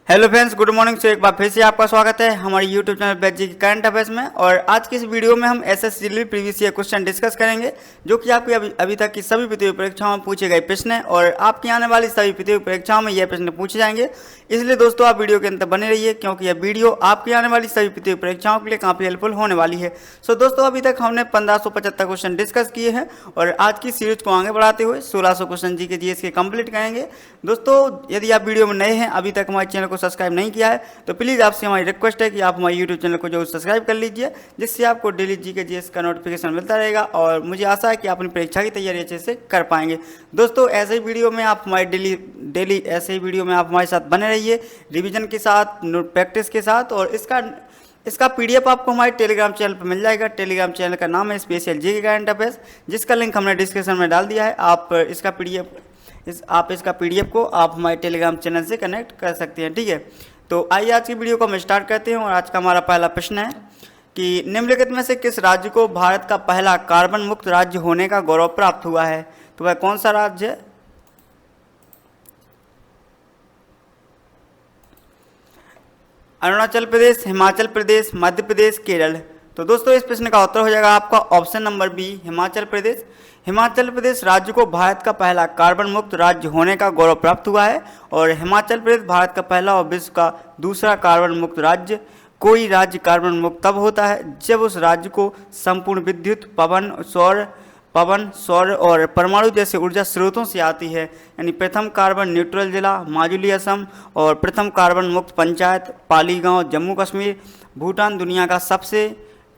Hello friends, good morning. से एक बार फिर से आपका स्वागत है हमारे यूट्यूब चैनल बैच जी की करंट अफेयर्स में। और आज की इस वीडियो में हम SSC railway previous year question discuss करेंगे, जो कि आपकी अभी तक की सभी प्रतियोगी परीक्षाओं में पूछे गए प्रश्न है और आपकी आने वाली सभी प्रतियोगी परीक्षाओं में यह प्रश्न पूछे जाएंगे। इसलिए दोस्तों आप वीडियो के अंत तक बने रहिए, क्योंकि यह वीडियो आपकी आने वाली सभी प्रतियोगी परीक्षाओं के लिए काफ़ी हेल्पफुल होने वाली है। सो दोस्तों, अभी तक हमने 1575 क्वेश्चन डिस्कस किए हैं और आज की सीरीज को आगे बढ़ाते हुए 1600 क्वेश्चन जी के जीएस के कंप्लीट करेंगे। दोस्तों, यदि आप वीडियो में नए हैं, अभी तक हमारे चैनल को सब्सक्राइब नहीं किया है, तो प्लीज़ आपसे हमारी रिक्वेस्ट है कि आप हमारे यूट्यूब चैनल को जरूर सब्सक्राइब कर लीजिए, जिससे आपको डेली जी के जीएस का नोटिफिकेशन मिलता रहेगा और मुझे आशा है कि आप अपनी परीक्षा की तैयारी अच्छे से कर पाएंगे। दोस्तों, ऐसे ही वीडियो में आप हमारे डेली ऐसे ही वीडियो में आप हमारे साथ बने रहिए, रिवीजन के साथ, प्रैक्टिस के साथ। और इसका पीडीएफ आपको हमारे टेलीग्राम चैनल पर मिल जाएगा। टेलीग्राम चैनल का नाम है स्पेशल जी के करंट अफेयर्स, जिसका लिंक हमने डिस्क्रिप्शन में डाल दिया है। आप इसका पीडीएफ को आप हमारे टेलीग्राम चैनल से कनेक्ट कर सकते हैं, ठीक है। तो आइए आज की वीडियो को हम स्टार्ट करते हैं। और आज का हमारा पहला प्रश्न है कि निम्नलिखित में से किस राज्य को भारत का पहला कार्बन मुक्त राज्य होने का गौरव प्राप्त हुआ है? तो वह कौन सा राज्य है? अरुणाचल प्रदेश, हिमाचल प्रदेश, मध्य प्रदेश, केरल। तो दोस्तों, इस प्रश्न का उत्तर हो जाएगा आपका option number B, Himachal Pradesh. Himachal Pradesh राज्य को भारत का पहला कार्बन मुक्त राज्य होने का गौरव प्राप्त हुआ है और हिमाचल प्रदेश भारत का पहला और विश्व का दूसरा कार्बन मुक्त राज्य। कोई राज्य कार्बन मुक्त तब होता है जब उस राज्य को संपूर्ण विद्युत, पवन, सौर और परमाणु जैसे ऊर्जा स्रोतों से आती है। यानी प्रथम कार्बन न्यूट्रल जिला माजुली असम और प्रथम कार्बन मुक्त पंचायत पाली गांव जम्मू कश्मीर। भूटान दुनिया का सबसे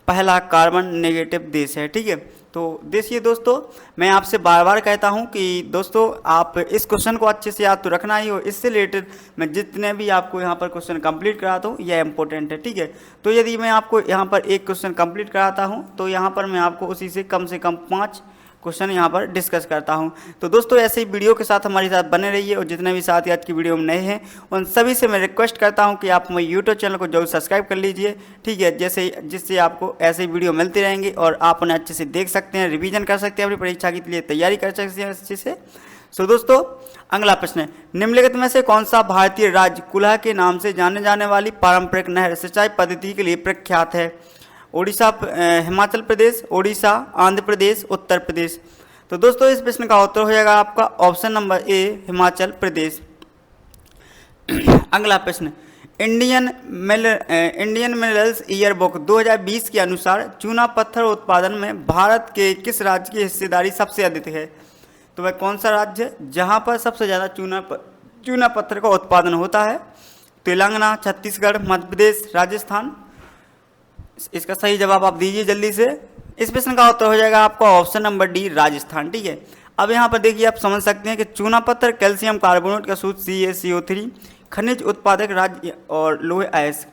पहला कार्बन नेगेटिव देश है, ठीक है। तो देखिए दोस्तों, मैं आपसे बार बार कहता हूं कि दोस्तों आप इस क्वेश्चन को अच्छे से याद तो रखना ही हो। इससे रिलेटेड मैं जितने भी आपको यहाँ पर क्वेश्चन कंप्लीट कराता हूँ, यह इंपॉर्टेंट है, ठीक है। तो यदि मैं आपको यहाँ पर एक क्वेश्चन कंप्लीट कराता हूँ, तो यहाँ पर मैं आपको उसी से कम 5 क्वेश्चन यहाँ पर डिस्कस करता हूँ। तो दोस्तों, ऐसे ही वीडियो के साथ हमारे साथ बने रहिए और जितने भी साथी आज की वीडियो में नए हैं, उन सभी से मैं रिक्वेस्ट करता हूँ कि आप हमारे यूट्यूब चैनल को जरूर सब्सक्राइब कर लीजिए, ठीक है। जिससे आपको ऐसे ही वीडियो मिलते रहेंगे और आप उन्हें अच्छे से देख सकते हैं, रिवीजन कर सकते हैं, अपनी परीक्षा के लिए तैयारी कर सकते हैं अच्छे से। सो दोस्तों, अगला प्रश्न है, निम्नलिखित में से कौन सा भारतीय राज्य कुल्हा के नाम से जाने जाने वाली पारंपरिक नहर सिंचाई पद्धति के लिए प्रख्यात है? ओडिशा, हिमाचल प्रदेश, ओडिशा, आंध्र प्रदेश, उत्तर प्रदेश। तो दोस्तों, इस प्रश्न का उत्तर हो जाएगा आपका option number A, Himachal Pradesh. अगला प्रश्न, इंडियन मिनरल्स ईयर बुक 2020 के अनुसार चूना पत्थर उत्पादन में भारत के किस राज्य की हिस्सेदारी सबसे अधिक है? तो वह कौन सा राज्य है जहां पर सबसे ज़्यादा चूना पत्थर का उत्पादन होता है? तेलंगाना, छत्तीसगढ़, मध्य प्रदेश, राजस्थान। इसका सही जवाब आप दीजिए जल्दी से। इस प्रश्न का उत्तर हो जाएगा आपका ऑप्शन नंबर डी, राजस्थान, ठीक है। अब यहाँ पर देखिए, आप समझ सकते हैं कि चूना पत्थर कैल्शियम कार्बोनेट का सूत्र CaCO3, खनिज उत्पादक राज्य और लोहे अयस्क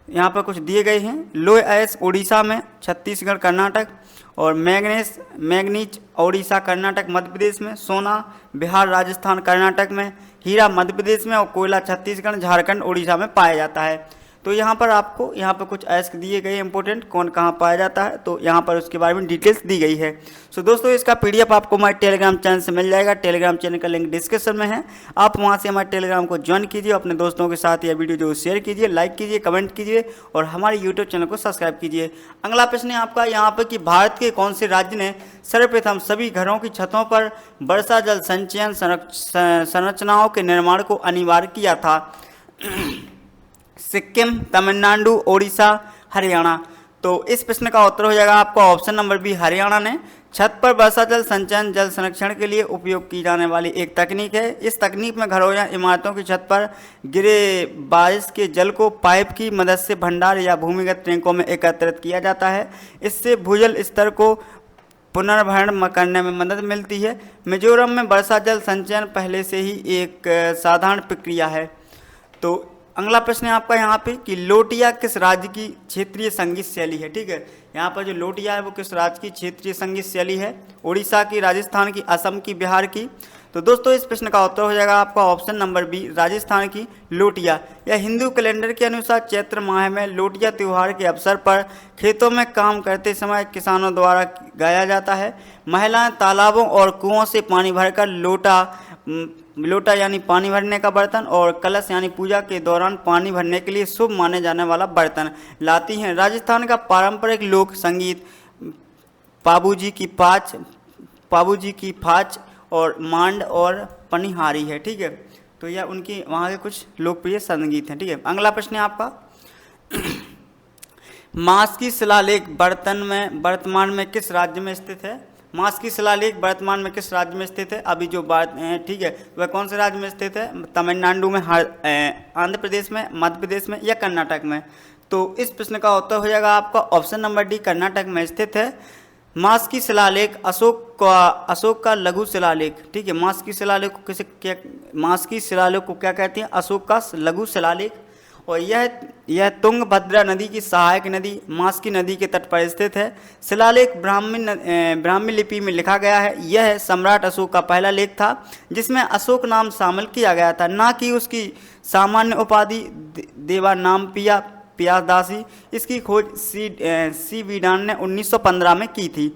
यहाँ पर कुछ दिए गए हैं। लोहे अयस्क उड़ीसा में, छत्तीसगढ़, कर्नाटक, और मैग्नीज उड़ीसा, कर्नाटक, मध्य प्रदेश में, सोना बिहार, राजस्थान, कर्नाटक में, हीरा मध्य प्रदेश में और कोयला छत्तीसगढ़, झारखंड, उड़ीसा में पाया जाता है। तो यहाँ पर आपको यहाँ पर कुछ अयस्क दिए गए इंपॉर्टेंट, कौन कहाँ पाया जाता है, तो यहाँ पर उसके बारे में डिटेल्स दी गई है। सो दोस्तों, इसका पीडीएफ आपको हमारे टेलीग्राम चैनल से मिल जाएगा। टेलीग्राम चैनल का लिंक डिस्क्रिप्शन में है, आप वहाँ से हमारे टेलीग्राम को ज्वाइन कीजिए, अपने दोस्तों के साथ यह वीडियो जो शेयर कीजिए, लाइक कीजिए, कमेंट कीजिए और हमारे यूट्यूब चैनल को सब्सक्राइब कीजिए। अगला प्रश्न है आपका यहाँ पर कि भारत के कौन से राज्य ने सर्वप्रथम सभी घरों की छतों पर वर्षा जल संचयन संरचनाओं के निर्माण को अनिवार्य किया था? सिक्किम, तमिलनाडु, ओडिशा, हरियाणा। तो इस प्रश्न का उत्तर हो जाएगा आपका ऑप्शन नंबर बी, हरियाणा ने छत पर वर्षा जल संचयन जल संरक्षण के लिए उपयोग की जाने वाली एक तकनीक है। इस तकनीक में घरों या इमारतों की छत पर गिरे बारिश के जल को पाइप की मदद से भंडार या भूमिगत टैंकों में एकत्रित किया जाता है। इससे भूजल स्तर को पुनर्भरण करने में मदद मिलती है। मिजोरम में वर्षा जल संचयन पहले से ही एक साधारण प्रक्रिया है। तो अगला प्रश्न है आपका यहाँ पे कि लोटिया किस राज्य की क्षेत्रीय संगीत शैली है? ठीक है, यहाँ पर जो लोटिया है वो किस राज्य की क्षेत्रीय संगीत शैली है? उड़ीसा की, राजस्थान की, असम की, बिहार की। तो दोस्तों, इस प्रश्न का उत्तर हो जाएगा आपका ऑप्शन नंबर बी, राजस्थान की लोटिया। यह हिंदू कैलेंडर के अनुसार चैत्र माह में लोटिया त्यौहार के अवसर पर खेतों में काम करते समय किसानों द्वारा गाया जाता है। महिलाएं तालाबों और कुओं से पानी भरकर लोटा यानी पानी भरने का बर्तन, और कलश यानी पूजा के दौरान पानी भरने के लिए शुभ माने जाने वाला बर्तन लाती हैं। राजस्थान का पारंपरिक लोक संगीत पाबूजी की फाच और मांड और पनिहारी है। ठीक है, तो यह उनकी वहाँ के कुछ लोकप्रिय संगीत हैं। ठीक है, अगला प्रश्न है आपका मास की शिलालेख वर्तमान में किस राज्य में स्थित है? मास की शिलालेख वर्तमान में किस राज्य में स्थित है? अभी जो बात ठीक है, वह कौन से राज्य में स्थित है? तमिलनाडु में, आंध्र प्रदेश में, मध्य प्रदेश में या कर्नाटक में? तो इस प्रश्न का उत्तर हो जाएगा आपका ऑप्शन नंबर डी, कर्नाटक में स्थित है। मास की शिलालेख अशोक का लघु शिलालेख। ठीक है, मास की शिलालेख को क्या कहते हैं? अशोक का लघु शिलालेख। और यह तुंगभद्रा नदी की सहायक नदी मास की नदी के तट पर स्थित है। शिलालेख ब्राह्मी लिपि में लिखा गया है। यह सम्राट अशोक का पहला लेख था जिसमें अशोक नाम शामिल किया गया था, ना कि उसकी सामान्य उपाधि देवानाम पियादासी। इसकी खोज सी वीडान ने 1915 में की थी।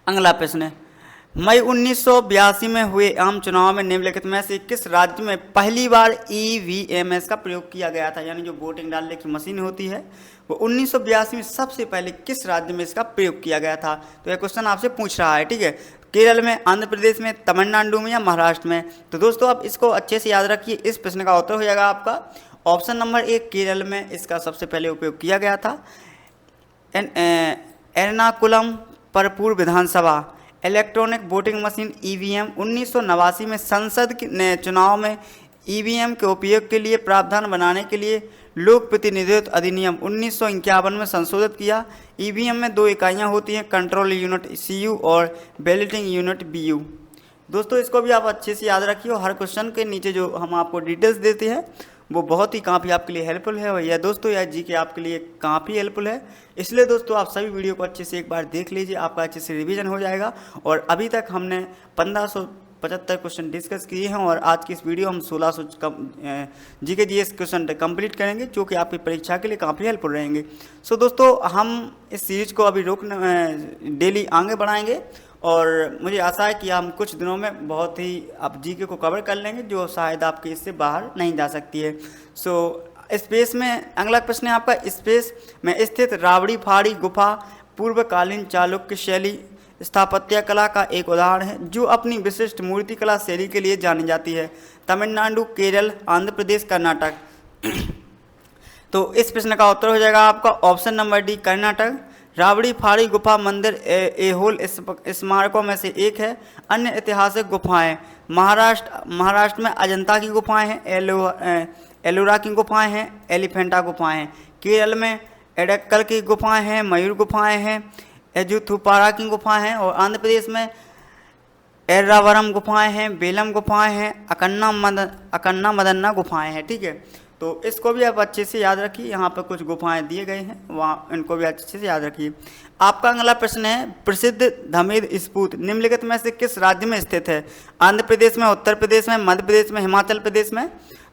अगला प्रश्न है मई 1982 में हुए आम चुनाव में निम्नलिखित में से किस राज्य में पहली बार EVMS का प्रयोग किया गया था? यानी जो वोटिंग डालने की मशीन होती है वो 1982 में सबसे पहले किस राज्य में इसका प्रयोग किया गया था? तो यह क्वेश्चन आपसे पूछ रहा है। ठीक है, केरल में, आंध्र प्रदेश में, तमिलनाडु में या महाराष्ट्र में? तो दोस्तों आप इसको अच्छे से याद रखिए। इस प्रश्न का उत्तर हो जाएगा आपका ऑप्शन नंबर ए, केरल में इसका सबसे पहले उपयोग किया गया था। एर्नाकुलम परपूर विधानसभा इलेक्ट्रॉनिक वोटिंग मशीन EVM 1989 में संसद ने चुनाव में EVM के उपयोग के लिए प्रावधान बनाने के लिए लोक प्रतिनिधित्व अधिनियम 1951 में संशोधित किया। EVM में 2 इकाइयाँ होती हैं, कंट्रोल यूनिट CU और बैलेटिंग यूनिट BU। दोस्तों इसको भी आप अच्छे से याद रखिए और हर क्वेश्चन के नीचे जो हम आपको डिटेल्स देते हैं वो बहुत ही काफ़ी आपके लिए हेल्पफुल है। और यह दोस्तों यह जी के आपके लिए काफ़ी हेल्पफुल है, इसलिए दोस्तों आप सभी वीडियो को अच्छे से एक बार देख लीजिए, आपका अच्छे से रिवीजन हो जाएगा। और अभी तक हमने 1575 क्वेश्चन डिस्कस किए हैं और आज की इस वीडियो हम 1600 जी के GS क्वेश्चन कंप्लीट करेंगे जो कि आपकी परीक्षा के लिए काफ़ी हेल्पफुल रहेंगे। सो दोस्तों हम इस सीरीज को अभी डेली आगे बढ़ाएंगे और मुझे आशा है कि हम कुछ दिनों में बहुत ही आप जीके को कवर कर लेंगे जो शायद आपके इससे बाहर नहीं जा सकती है। सो स्पेस में अगला प्रश्न है आपका, स्पेस में स्थित रावड़ी फाड़ी गुफा पूर्वकालीन चालुक्य शैली स्थापत्य कला का एक उदाहरण है जो अपनी विशिष्ट मूर्तिकला शैली के लिए जानी जाती है। तमिलनाडु, केरल, आंध्र प्रदेश, कर्नाटक। तो इस प्रश्न का उत्तर हो जाएगा आपका option number D, Karnataka. Rowdy फाड़ी गुफा मंदिर ऐहोल स्मारकों में से एक है। अन्य ऐतिहासिक गुफाएं महाराष्ट्र में अजंता की गुफाएं हैं, एलोरा की गुफाएं हैं, एलिफेंटा गुफाएं हैं। केरल में एडक्कल की गुफाएं हैं, मयूर गुफाएं हैं, एजुथुपारा की गुफाएं हैं। और आंध्र प्रदेश में एर्रावरम गुफाएं हैं, बेलम गुफाएं हैं, अकन्ना मदन्ना गुफाएं हैं। ठीक है, तो इसको भी आप अच्छे से याद रखिए, यहाँ पर कुछ गुफाएं दिए गए हैं, वहाँ इनको भी अच्छे से याद रखिए। आपका अगला प्रश्न है, प्रसिद्ध धमेद स्फूर्त निम्नलिखित में से किस राज्य में स्थित है? आंध्र प्रदेश में, उत्तर प्रदेश में, मध्य प्रदेश में, हिमाचल प्रदेश में?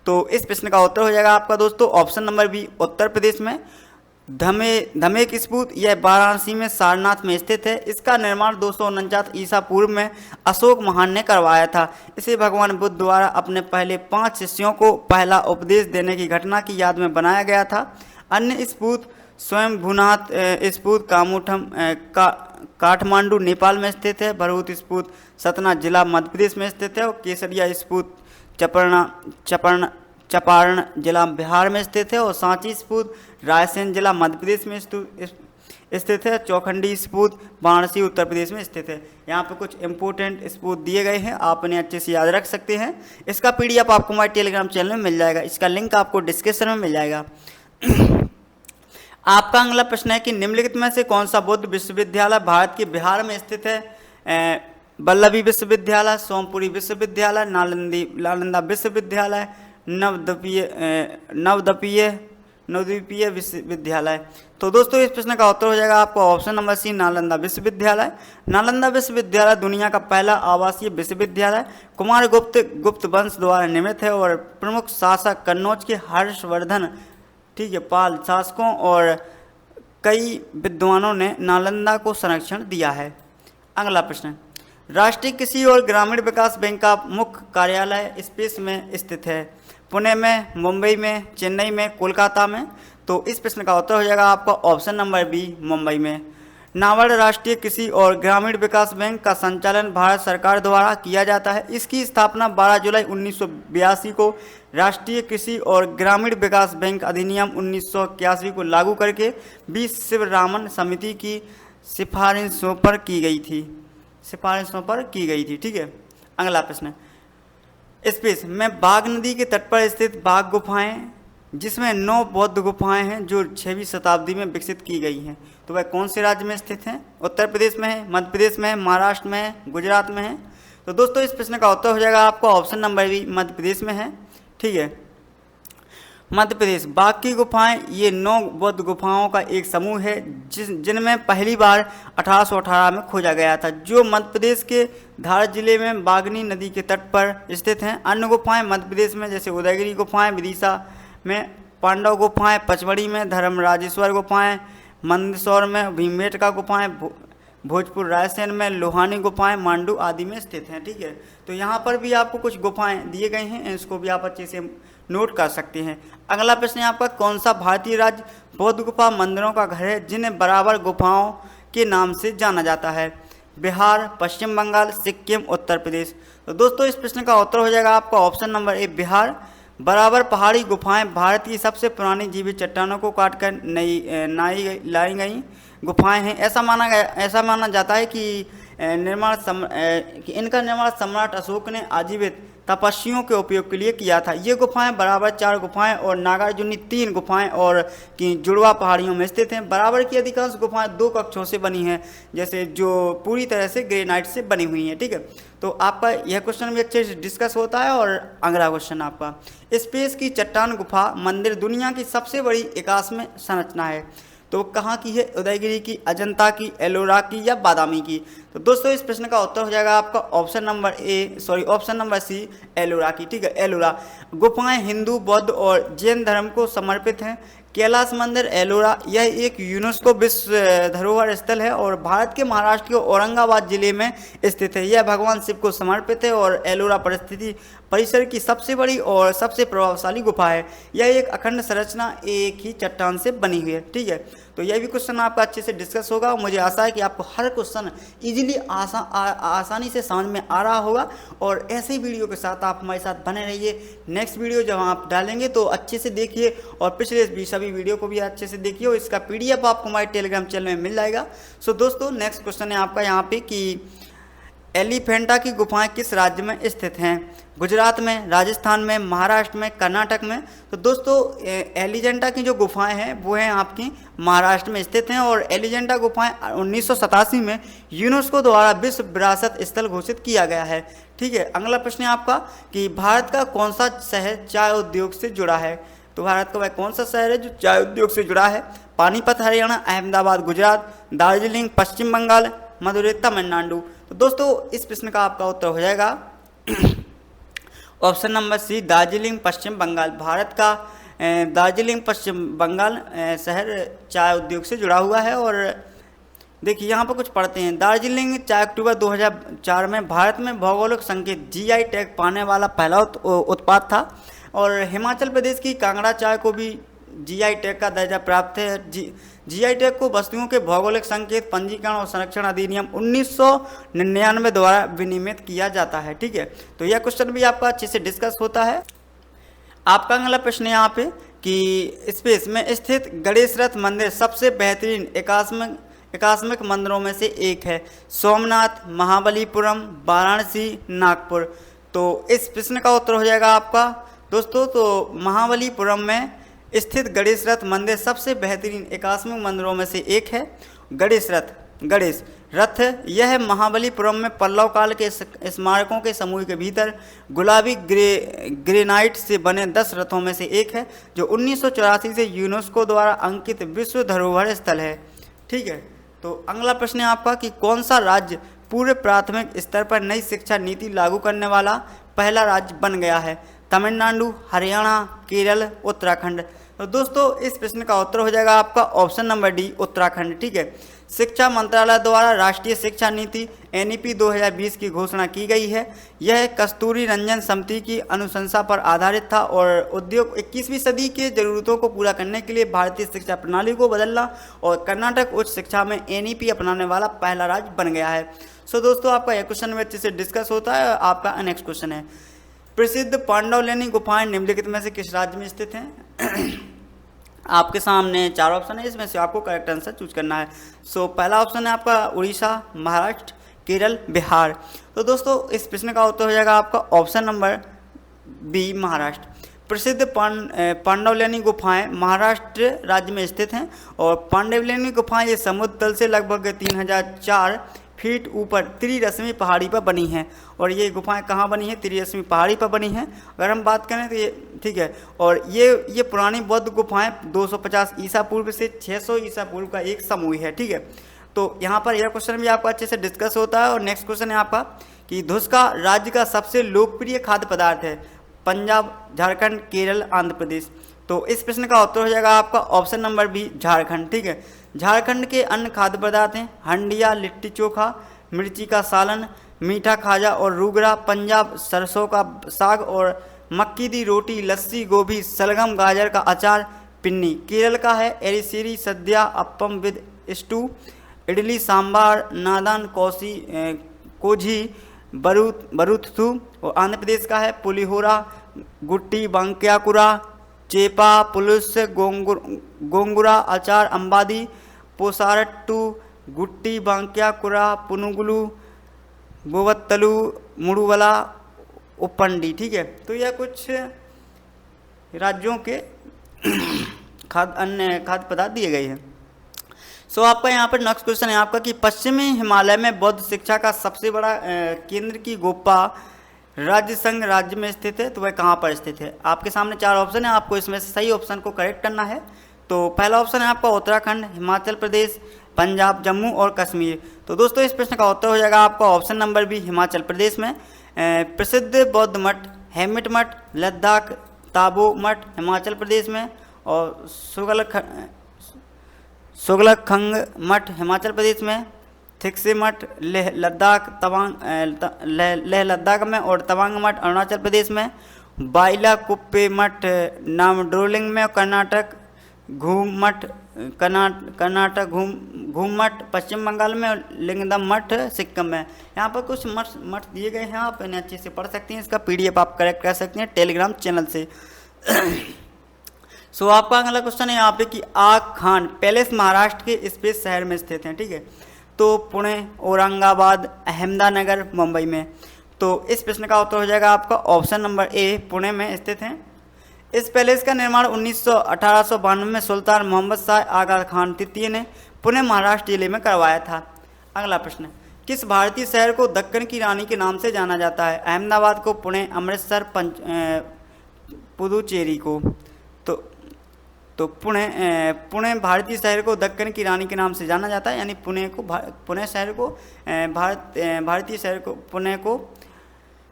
तो इस प्रश्न का उत्तर हो जाएगा आपका दोस्तों option number B, Uttar Pradesh में। धमेक स्फूर्त यह वाराणसी में सारनाथ में स्थित है। इसका निर्माण 249 ईसा पूर्व में अशोक महान ने करवाया था। इसे भगवान बुद्ध द्वारा अपने पहले 5 शिष्यों को पहला उपदेश देने की घटना की याद में बनाया गया था। अन्य स्फूर्त स्वयं भूनाथ स्फूर्त काठमांडू नेपाल में स्थित है। भरूच स्फूर्त सतना जिला मध्य प्रदेश में स्थित है। और केसरिया स्फूर्त चंपारण जिला बिहार में स्थित है। और सांची स्फूर्त रायसेन जिला मध्य प्रदेश में स्थित है। चौखंडी स्फूर्त वाराणसी उत्तर प्रदेश में स्थित है। यहाँ पे कुछ इंपॉर्टेंट स्फूर्त दिए गए हैं, आप इन्हें अच्छे से याद रख सकते हैं। इसका PDF आपको हमारे टेलीग्राम चैनल में मिल जाएगा, इसका लिंक आपको डिस्क्रिप्शन में मिल जाएगा। आपका अगला प्रश्न है कि निम्नलिखित में से कौन सा बौद्ध विश्वविद्यालय भारत के बिहार में स्थित है? वल्लभी विश्वविद्यालय, सोमपुरी विश्वविद्यालय, नालंदा विश्वविद्यालय, नवद्वीपीय विश्वविद्यालय। तो दोस्तों इस प्रश्न का उत्तर हो जाएगा आपको ऑप्शन नंबर सी, नालंदा विश्वविद्यालय। नालंदा विश्वविद्यालय दुनिया का पहला आवासीय विश्वविद्यालय गुप्त वंश द्वारा निर्मित है और प्रमुख शासक कन्नौज के हर्षवर्धन, ठीक है, पाल शासकों और कई विद्वानों ने नालंदा को संरक्षण दिया है। अगला प्रश्न, राष्ट्रीय कृषि और ग्रामीण विकास बैंक का मुख्य कार्यालय स्पेस में स्थित है? पुणे में, मुंबई में, चेन्नई में, कोलकाता में। तो इस प्रश्न का उत्तर हो जाएगा आपका ऑप्शन नंबर बी, मुंबई में। नाबार्ड राष्ट्रीय कृषि और ग्रामीण विकास बैंक का संचालन भारत सरकार द्वारा किया जाता है। इसकी स्थापना 12 जुलाई 1982 को राष्ट्रीय कृषि और ग्रामीण विकास बैंक अधिनियम 1981 को लागू करके बी शिवरामन समिति की सिफारिशों पर की गई थी। ठीक है, अगला प्रश्न। स्पेस में बाघ नदी के तट पर स्थित बाघ गुफाएं, जिसमें 9 बौद्ध गुफाएं हैं जो 6वीं शताब्दी में विकसित की गई हैं, तो वह कौन से राज्य में स्थित हैं? उत्तर प्रदेश में है, मध्य प्रदेश में है, महाराष्ट्र में है, गुजरात में है। तो दोस्तों इस प्रश्न का उत्तर हो जाएगा आपका option number B, Madhya Pradesh में है। ठीक है, मध्य प्रदेश। बाघ की गुफाएं ये 9 बौद्ध गुफाओं का एक समूह है जिनमें पहली बार 1818 में खोजा गया था, जो मध्य प्रदेश के धार जिले में बागनी नदी के तट पर स्थित हैं। अन्य गुफाएं मध्य प्रदेश में जैसे उदयगिरी गुफाएं, विदिशा में पांडव गुफाएं, पचमढ़ी में धर्मराजेश्वर गुफाएं, मंदसौर में भीमबेटका गुफाएं, भोजपुर रायसेन में लोहानी गुफाएं, मांडू आदि में स्थित हैं। ठीक है, तो यहाँ पर भी आपको कुछ गुफाएं दिए गए हैं, इसको भी आप अच्छे से नोट कर सकते हैं। अगला प्रश्न है आपका, कौन सा भारतीय राज्य बौद्ध गुफा मंदिरों का घर है जिन्हें बराबर गुफाओं के नाम से जाना जाता है? बिहार, पश्चिम बंगाल, सिक्किम, उत्तर प्रदेश। तो दोस्तों इस प्रश्न का उत्तर हो जाएगा आपका ऑप्शन नंबर ए, बिहार। बराबर पहाड़ी गुफाएं भारत की सबसे पुरानी जीवित चट्टानों को काटकर लाई गई गुफाएं हैं। ऐसा माना जाता है कि इनका निर्माण सम्राट अशोक ने आजीवित तपस्वियों के उपयोग के लिए किया था। ये गुफाएं बराबर 4 गुफाएं और नागार्जुनी 3 गुफाएं और की जुड़वा पहाड़ियों में स्थित हैं। बराबर की अधिकांश गुफाएं 2 कक्षों से बनी हैं, जैसे जो पूरी तरह से ग्रेनाइट से बनी हुई हैं। ठीक है, तो आपका यह क्वेश्चन भी अच्छे से डिस्कस होता है। और अगला क्वेश्चन आपका, स्पेस की चट्टान गुफा मंदिर दुनिया की सबसे बड़ी एकात्मिक संरचना है, तो कहाँ की है? उदयगिरी की, अजंता की, एलोरा की या बादामी की? तो दोस्तों इस प्रश्न का उत्तर हो जाएगा आपका ऑप्शन नंबर सी, एलोरा की। ठीक है, एलोरा गुफाएं हिंदू, बौद्ध और जैन धर्म को समर्पित हैं। कैलाश मंदिर एलोरा यह एक यूनेस्को विश्व धरोहर स्थल है और भारत के महाराष्ट्र के औरंगाबाद जिले में स्थित है। यह भगवान शिव को समर्पित है और एलोरा परिस्थिति परिसर की सबसे बड़ी और सबसे प्रभावशाली गुफा है। यह एक अखंड संरचना एक ही चट्टान से बनी हुई है। ठीक है, तो यह भी क्वेश्चन आपका अच्छे से डिस्कस होगा और मुझे आशा है कि आपको हर क्वेश्चन इजीली आसानी से समझ में आ रहा होगा। और ऐसे ही वीडियो के साथ आप हमारे साथ बने रहिए। नेक्स्ट वीडियो जब आप डालेंगे तो अच्छे से देखिए और पिछले सभी वीडियो को भी अच्छे से देखिए और इसका PDF आपको हमारे टेलीग्राम चैनल में मिल जाएगा। सो दोस्तों नेक्स्ट क्वेश्चन है आपका यहाँ पे कि एलिफेंटा की गुफाएं किस राज्य में स्थित हैं? गुजरात में, राजस्थान में, महाराष्ट्र में, कर्नाटक में? तो दोस्तों एलिजेंटा की जो गुफाएं हैं वो हैं आपकी महाराष्ट्र में स्थित हैं और एलिजेंटा गुफाएं 1987 में यूनेस्को द्वारा विश्व विरासत स्थल घोषित किया गया है। ठीक है, अगला प्रश्न है आपका कि भारत का कौन सा शहर चाय उद्योग से जुड़ा है? तो भारत का वह कौन सा शहर है जो चाय उद्योग से जुड़ा है? पानीपत हरियाणा, अहमदाबाद गुजरात, दार्जिलिंग पश्चिम बंगाल, मदुरै तमिलनाडु। तो दोस्तों इस प्रश्न का आपका उत्तर हो जाएगा ऑप्शन नंबर सी, दार्जिलिंग पश्चिम बंगाल। भारत का दार्जिलिंग पश्चिम बंगाल शहर चाय उद्योग से जुड़ा हुआ है। और देखिए यहाँ पर कुछ पढ़ते हैं, दार्जिलिंग चाय अक्टूबर 2004 में भारत में भौगोलिक संकेत GI टैग पाने वाला पहला उत्पाद था। और हिमाचल प्रदेश की कांगड़ा चाय को भी GI टैग का दर्जा प्राप्त है। GI टैग को वस्तुओं के भौगोलिक संकेत पंजीकरण और संरक्षण अधिनियम 1999 द्वारा विनियमित किया जाता है। ठीक है, तो यह क्वेश्चन भी आपका अच्छे से डिस्कस होता है। आपका अगला प्रश्न है यहाँ पे कि स्पेस में स्थित गणेश रथ मंदिर सबसे बेहतरीन एकात्मिक मंदिरों में से एक है। सोमनाथ, महाबलीपुरम, वाराणसी, नागपुर। तो इस प्रश्न का उत्तर हो जाएगा आपका दोस्तों, तो महाबलीपुरम में स्थित गणेश रथ मंदिर सबसे बेहतरीन एकात्मिक मंदिरों में से एक है। गणेश रथ यह महाबलीपुरम में पल्लव काल के स्मारकों के समूह के भीतर गुलाबी ग्रेनाइट से बने 10 रथों में से एक है, जो 1984 से यूनेस्को द्वारा अंकित विश्व धरोहर स्थल है। ठीक है, तो अगला प्रश्न है आपका कि कौन सा राज्य पूरे प्राथमिक स्तर पर नई शिक्षा नीति लागू करने वाला पहला राज्य बन गया है? तमिलनाडु, हरियाणा, केरल, उत्तराखंड। तो दोस्तों इस प्रश्न का उत्तर हो जाएगा आपका ऑप्शन नंबर डी, उत्तराखंड। ठीक है, शिक्षा मंत्रालय द्वारा राष्ट्रीय शिक्षा नीति NEP 2020 की घोषणा की गई है। यह कस्तूरी रंजन समिति की अनुशंसा पर आधारित था और उद्योग 21वीं सदी के जरूरतों को पूरा करने के लिए भारतीय शिक्षा प्रणाली को बदलना और कर्नाटक उच्च शिक्षा में NEP अपनाने वाला पहला राज्य बन गया है। सो दोस्तों, आपका यह क्वेश्चन में अच्छे से डिस्कस होता है। आपका नेक्स्ट क्वेश्चन है, प्रसिद्ध पांडवलेनी गुफाएं निम्नलिखित में से किस राज्य में स्थित हैं? आपके सामने 4 ऑप्शन है, इसमें से आपको करेक्ट आंसर चूज करना है। सो पहला ऑप्शन है आपका उड़ीसा, महाराष्ट्र, केरल, बिहार। तो दोस्तों, इस प्रश्न का उत्तर हो जाएगा आपका ऑप्शन नंबर बी, महाराष्ट्र। प्रसिद्ध पांडवलेनी गुफाएं महाराष्ट्र राज्य में स्थित हैं और पांडवलेनी गुफाएं ये समुद्र तल से लगभग 3004 फीट ऊपर त्रिरश्मि पहाड़ी पर बनी हैं। और ये गुफाएं कहाँ बनी हैं? त्रिरश्मि पहाड़ी पर बनी हैं। अगर हम बात करें तो ये ठीक है। और ये पुरानी बौद्ध गुफाएं 250 ईसा पूर्व से 600 ईसा पूर्व का एक समूह है। ठीक है, तो यहाँ पर यह क्वेश्चन भी आपका अच्छे से डिस्कस होता है। और नेक्स्ट क्वेश्चन है आपका कि धुसका राज्य का सबसे लोकप्रिय खाद्य पदार्थ है? पंजाब, झारखंड, केरल, आंध्र प्रदेश। तो इस प्रश्न का उत्तर हो जाएगा आपका ऑप्शन नंबर बी, झारखंड। ठीक है, झारखंड के अन्य खाद्य पदार्थ हैं हंडिया, लिट्टी चोखा, मिर्ची का सालन, मीठा खाजा और रूगरा। पंजाब सरसों का साग और मक्की दी रोटी, लस्सी, गोभी, सलगम, गाजर का अचार, पिन्नी। केरल का है एरिसिरी, सद्या, अप्पम विद स्टू, इडली सांबार, नादान, कोझी, बरूथू। और आंध्र प्रदेश का है पुलिहोरा, गुट्टी, बांक्याकुरा, चेपा, पुलुस, गोंगुरा, अचार, अंबादी, पोसारट्टू, गुट्टी, बांक्याकुरा, पुनुगुलू, बोवत्तलू, मुड़ुवला, उपंडी। ठीक है, तो यह कुछ राज्यों के अन्य खाद्य पदार्थ दिए गए हैं। सो आपका यहाँ पर नेक्स्ट क्वेश्चन है आपका कि पश्चिमी हिमालय में बौद्ध शिक्षा का सबसे बड़ा केंद्र की गोपा राज्य संघ राज्य में स्थित है, तो वह कहाँ पर स्थित है? आपके सामने 4 ऑप्शन है, आपको इसमें से सही ऑप्शन को करेक्ट करना है। तो पहला ऑप्शन है आपका उत्तराखंड, हिमाचल प्रदेश, पंजाब, जम्मू और कश्मीर। तो दोस्तों, इस प्रश्न का उत्तर हो जाएगा आपका option number B, Himachal Pradesh में। प्रसिद्ध बौद्ध मठ हेमिट मठ, लद्दाख ताबो मठ हिमाचल प्रदेश में, और सुगलखंग मठ हिमाचल प्रदेश में, थिक्से मठ लेह लद्दाख लेह लद्दाख में, और तवांग मठ अरुणाचल प्रदेश में, बाइला कुप्पे मठ नामडोलिंग में कर्नाटक, घूम मठ कर्नाटक घूम मठ पश्चिम बंगाल में, और लिंगदम मठ सिक्किम में। यहाँ पर कुछ मठ दिए गए हैं, आप इन्हें अच्छे से पढ़ सकते हैं। इसका PDF आप करेक्ट कर सकते हैं टेलीग्राम चैनल से। सो आपका अगला क्वेश्चन है यहाँ पे कि आग खान पैलेस महाराष्ट्र के इस शहर में स्थित हैं। ठीक है, तो पुणे, औरंगाबाद, अहमदानगर, मुंबई में। तो इस प्रश्न का उत्तर हो जाएगा आपका ऑप्शन नंबर ए, पुणे में स्थित हैं। इस पैलेस का निर्माण 1892 में सुल्तान मोहम्मद शाह आगा खान तृतीय ने पुणे महाराष्ट्र जिले में करवाया था। अगला प्रश्न, किस भारतीय शहर को दक्कन की रानी के नाम से जाना जाता है? अहमदाबाद को, पुणे, अमृतसर, पुदुचेरी को। तो पुणे भारतीय शहर को दक्कन की रानी के नाम से जाना जाता है, यानी पुणे शहर को भारतीय शहर को पुणे को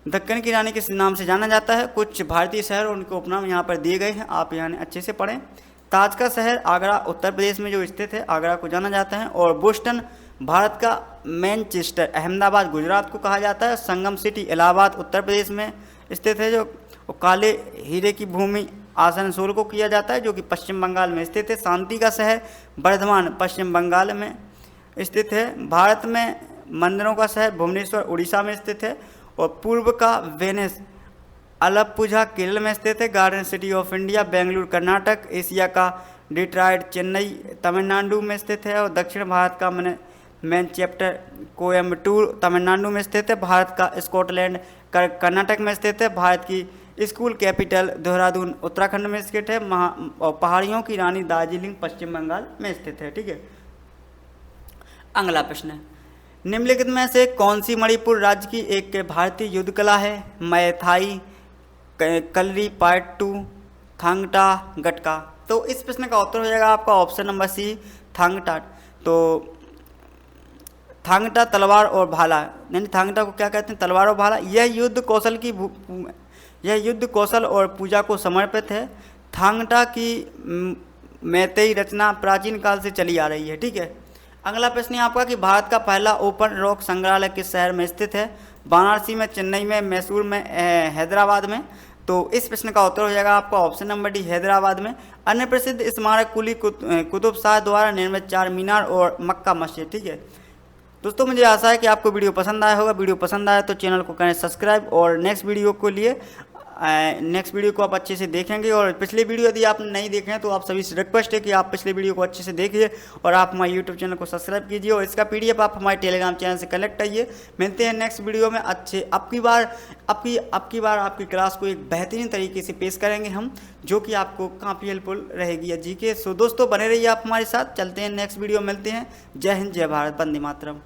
दक्कन की रानी के नाम से जाना जाता है। कुछ भारतीय शहर उनके उपनाम यहाँ पर दिए गए हैं, आप यहाँ अच्छे से पढ़ें। ताज का शहर आगरा उत्तर प्रदेश में जो स्थित है, आगरा को जाना जाता है। और बोस्टन भारत का मैनचेस्टर, अहमदाबाद गुजरात को कहा जाता है। संगम सिटी इलाहाबाद उत्तर प्रदेश में स्थित है, जो काले हीरे की भूमि आसनसोल को किया जाता है, जो कि पश्चिम बंगाल में स्थित है। शांति का शहर बर्धमान पश्चिम बंगाल में स्थित है। भारत में मंदिरों का शहर भुवनेश्वर उड़ीसा में स्थित है। और पूर्व का वेनिस अलप्पुझा केरल में स्थित है। Garden city of India Bengaluru Karnataka. Asia का डिट्रॉइट चेन्नई तमिलनाडु में स्थित है। और दक्षिण भारत का मैनचेस्टर कोयम्बटूर तमिलनाडु में स्थित है। भारत का स्कॉटलैंड कर्नाटक में स्थित है। भारत की स्कूल कैपिटल देहरादून उत्तराखंड में स्थित है। और पहाड़ियों की रानी दार्जिलिंग पश्चिम बंगाल में स्थित है। ठीक है, अगला प्रश्न है, निम्नलिखित में से कौन सी मणिपुर राज्य की एक भारतीय युद्ध कला है? मैथाई, कलरी, पार्ट 2, थांगटा, गटका। तो इस प्रश्न का उत्तर हो जाएगा आपका ऑप्शन नंबर सी, थांगटा। तो थांगटा तलवार और भाला, यानी थांगटा को क्या कहते हैं? तलवार और भाला। यह युद्ध कौशल और पूजा को समर्पित है। थांगटा की मैतेई रचना प्राचीन काल से चली आ रही है। ठीक है, अगला प्रश्न है आपका कि भारत का पहला ओपन रॉक संग्रहालय किस शहर में स्थित है? वाराणसी में, चेन्नई में, मैसूर में, हैदराबाद में। तो इस प्रश्न का उत्तर हो जाएगा आपका ऑप्शन नंबर डी, हैदराबाद में। अन्य प्रसिद्ध स्मारक कुली कुतुब शाह द्वारा निर्मित चार मीनार और मक्का मस्जिद। ठीक है दोस्तों, मुझे आशा है कि आपको वीडियो पसंद आया होगा। वीडियो पसंद आया तो चैनल को करें सब्सक्राइब और नेक्स्ट वीडियो को आप अच्छे से देखेंगे। और पिछले वीडियो यदि आप नहीं देखे हैं तो आप सभी से रिक्वेस्ट है कि आप पिछले वीडियो को अच्छे से देखिए और आप हमारे यूट्यूब चैनल को सब्सक्राइब कीजिए और इसका PDF आप हमारे टेलीग्राम चैनल से कलेक्ट आइए। मिलते हैं नेक्स्ट वीडियो में अच्छे। अब की बार आपकी क्लास को एक बेहतरीन तरीके से पेश करेंगे हम, जो कि आपको काफ़ी हेल्पफुल रहेगी जी के। सो दोस्तों बने रहिए आप हमारे साथ। चलते हैं नेक्स्ट वीडियो, मिलते हैं। जय हिंद, जय भारत, वंदे मातरम।